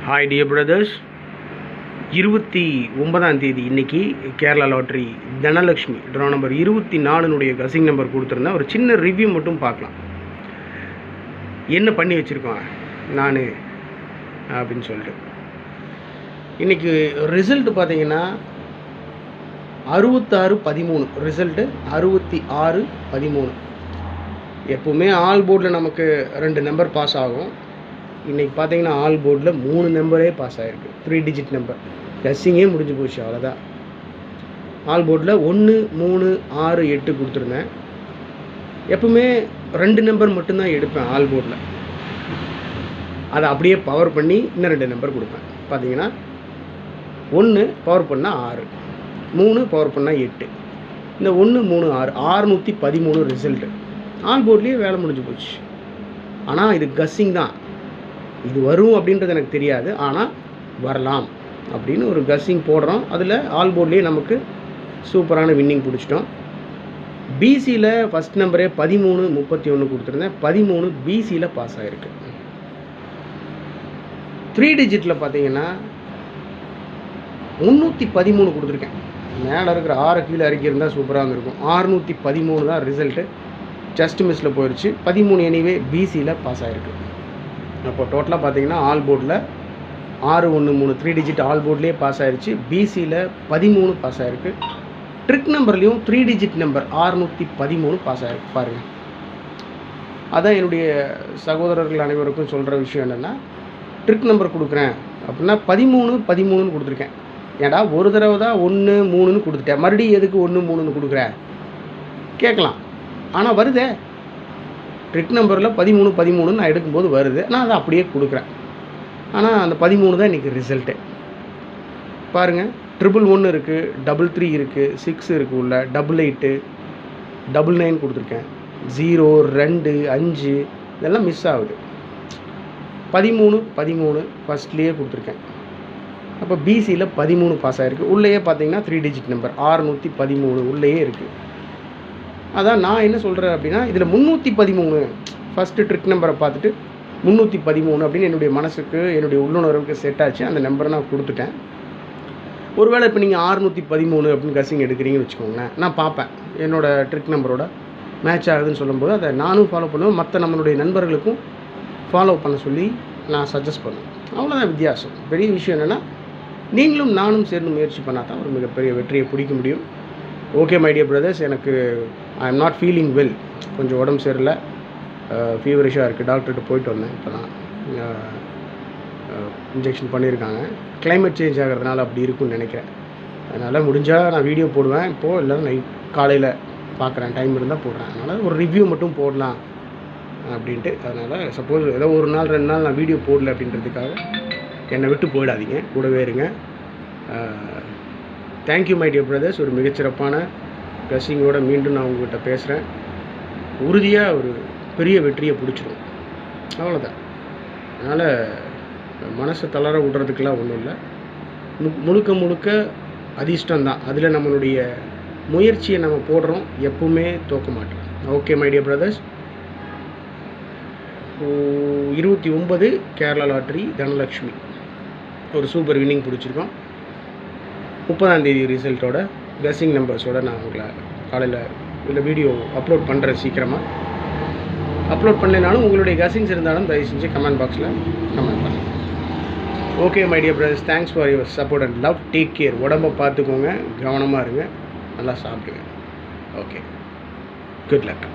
Hi dear brothers, 29ஆம் தேதி இன்றைக்கி Kerala lottery Dhanalakshmi draw number 24 guessing number கொடுத்துருந்தேன். ஒரு சின்ன ரிவ்யூ மட்டும் பார்க்கலாம். என்ன பண்ணி வச்சுருக்கோம் நான் அப்படின்னு சொல்லிட்டு இன்றைக்கி ரிசல்ட்டு பார்த்தீங்கன்னா 66-13 ரிசல்ட்டு 66-13. எப்போவுமே ஆல் போர்டில் நமக்கு 2 நம்பர் பாஸ் ஆகும். இன்றைக்கி பார்த்தீங்கன்னா ஆல் போர்டில் 3 நம்பரே பாஸ் ஆகிருக்கு. 3 டிஜிட் நம்பர் கஸ்ஸிங்கே முடிஞ்சு போச்சு, அவ்வளோதான். ஆல் போர்டில் 1, 3, 6, 8 கொடுத்துருந்தேன். எப்பவுமே 2 நம்பர் மட்டும்தான் எடுப்பேன் ஆல் போர்டில். அதை அப்படியே பவர் பண்ணி இன்னும் 2 நம்பர் கொடுப்பேன். பார்த்தீங்கன்னா 1 பவர் பண்ணால் 6, 3 பவர் பண்ணால் 8, இந்த 1, 3, 6 613 ரிசல்ட்டு. ஆல் போர்ட்லேயே வேலை முடிஞ்சு போச்சு. ஆனால் இது கஸ்ஸிங் தான். இது வரும் அப்படின்றது எனக்கு தெரியாது, ஆனால் வரலாம் அப்படின்னு ஒரு கஸ்ஸிங் போடுறோம். அதில் ஆல் போர்ட்லேயே நமக்கு சூப்பரான வின்னிங் பிடிச்சிட்டோம். பிசியில் ஃபஸ்ட் நம்பரே 13-31 கொடுத்துருந்தேன். 13 பிசியில் பாஸ் ஆகிருக்கு. 3 டிஜிட்டில் பார்த்தீங்கன்னா 313 கொடுத்துருக்கேன். மேலே இருக்கிற 6 கீழே இறக்கி இருந்தால் சூப்பராக இருந்திருக்கும். 613 தான் ரிசல்ட்டு. ஜஸ்ட் மிஸ்ஸில் போயிடுச்சு. 13 எனிவே பிசியில் பாஸ் ஆகிருக்கு. அப்போ டோட்டலாக பார்த்தீங்கன்னா ஆல் போர்டில் 613 3 டிஜிட் ஆல் போர்ட்லேயே பாஸ் ஆகிடுச்சு. பிசியில் 13 பாஸ் ஆகிருக்கு. ட்ரிக் நம்பர்லேயும் 3 டிஜிட் நம்பர் 613 பாஸ் ஆகிருக்கு. பாருங்கள், அதான் என்னுடைய சகோதரர்கள் அனைவருக்கும் சொல்கிற விஷயம் என்னென்னா, ட்ரிக் நம்பர் கொடுக்குறேன் அப்படின்னா 13-13 கொடுத்துருக்கேன். ஏடா ஒரு தடவை தான் 1, 3ன்னு கொடுத்துட்டேன், மறுபடியும் எதுக்கு 1, 3ன்னு கொடுக்குறேன் கேட்கலாம். ஆனால் வருதே, ட்ரிக் நம்பரில் 13-13 நான் எடுக்கும்போது வருது. நான் அதை அப்படியே கொடுக்குறேன். ஆனால் அந்த 13 தான் இன்றைக்கி ரிசல்ட்டு. பாருங்கள், 111 இருக்குது, 33 இருக்குது, 6 இருக்குது, உள்ள 88, 99 கொடுத்துருக்கேன். 0, 2, 5 இதெல்லாம் மிஸ் ஆகுது. 13-13 ஃபஸ்ட்லேயே கொடுத்துருக்கேன். அப்போ பிசியில் 13 பாஸ் ஆகிருக்கு. உள்ளேயே பார்த்தீங்கன்னா 3 டிஜிட் நம்பர் 613 உள்ளேயே இருக்குது. அதான் நான் என்ன சொல்கிறேன் அப்படின்னா, இதில் 313 ஃபஸ்ட்டு ட்ரிக் நம்பரை பார்த்துட்டு 313 அப்படின்னு என்னுடைய மனசுக்கு, என்னுடைய உள்ளுணர்வுக்கு செட் ஆச்சு. அந்த நம்பரை நான் கொடுத்துட்டேன். ஒருவேளை இப்போ நீங்கள் 613 அப்படின்னு கசிங் எடுக்கிறீங்கன்னு வச்சுக்கோங்களேன், நான் பார்ப்பேன் என்னோடய ட்ரிக் நம்பரோட மேட்ச் ஆகுதுன்னு சொல்லும்போது அதை நானும் ஃபாலோ பண்ணுவேன். மற்ற நம்மளுடைய நண்பர்களுக்கும் ஃபாலோ பண்ண சொல்லி நான் சஜஸ்ட் பண்ணுவேன். அவ்வளோதான் வித்தியாசம். பெரிய விஷயம் என்னென்னா, நீங்களும் நானும் சேர்ந்து முயற்சி பண்ணால் தான் ஒரு மிகப்பெரிய வெற்றியை பிடிக்க முடியும். ஓகே மை டியர் பிரதர்ஸ், எனக்கு I am not feeling well. கொஞ்சம் உடம்பு சரியில்லை, ஃபீவரிஷாக இருக்குது. டாக்டர்கிட்ட போயிட்டு வந்தேன். இப்போ தான் இன்ஜெக்ஷன் பண்ணியிருக்காங்க. கிளைமேட் சேஞ்ச் ஆகிறதுனால அப்படி இருக்குன்னு நினைக்கிறேன். அதனால் முடிஞ்சால் நான் வீடியோ போடுவேன். இப்போது இல்லை நைட் காலையில் பார்க்குறேன், டைம் இருந்தால் போடுறேன். அதனால் ஒரு ரிவ்யூ மட்டும் போடலாம் அப்படின்ட்டு. அதனால் சப்போஸ் ஏதோ ஒரு நாள் 2 நாள் நான் வீடியோ போடல அப்படின்றதுக்காக என்னை விட்டு போயிடாதீங்க, கூடவே இருங்க. Thank you my dear brothers. ஒரு மிகச்சிறப்பான கசிங்கோடு மீண்டும் நான் உங்கள்கிட்ட பேசுகிறேன். உறுதியாக ஒரு பெரிய வெற்றியை பிடிச்சிடும், அவ்வளோதான். அதனால் மனசை தளர விடுறதுக்கெலாம் ஒன்றும் இல்லை. முழுக்க முழுக்க அதிர்ஷ்டம்தான். அதில் நம்மளுடைய முயற்சியை நம்ம போடுறோம், எப்பவுமே தோக்க மாட்டோம். Okay my dear brothers, 29 Kerala lottery Dhanalakshmi ஒரு சூப்பர் வின்னிங் பிடிச்சிருக்கோம். 30ஆம் தேதி ரிசல்ட்டோட கெஸ்ஸிங் நம்பர்ஸோடு நான் உங்களை காலையில் இல்லை வீடியோ அப்லோட் பண்ணுறேன். சீக்கிரமாக அப்லோட் பண்ணலைனாலும் உங்களுடைய கெஸ்ஸிங்ஸ் இருந்தாலும் தயவு செஞ்சு கமெண்ட் பாக்ஸில் கமெண்ட் பண்ணுங்கள். Okay my dear brothers, thanks for your support and love. Take care. உடம்பை பார்த்துக்கோங்க, கவனமாக இருங்க, நல்லா சாப்பிடுங்க. Okay, good luck.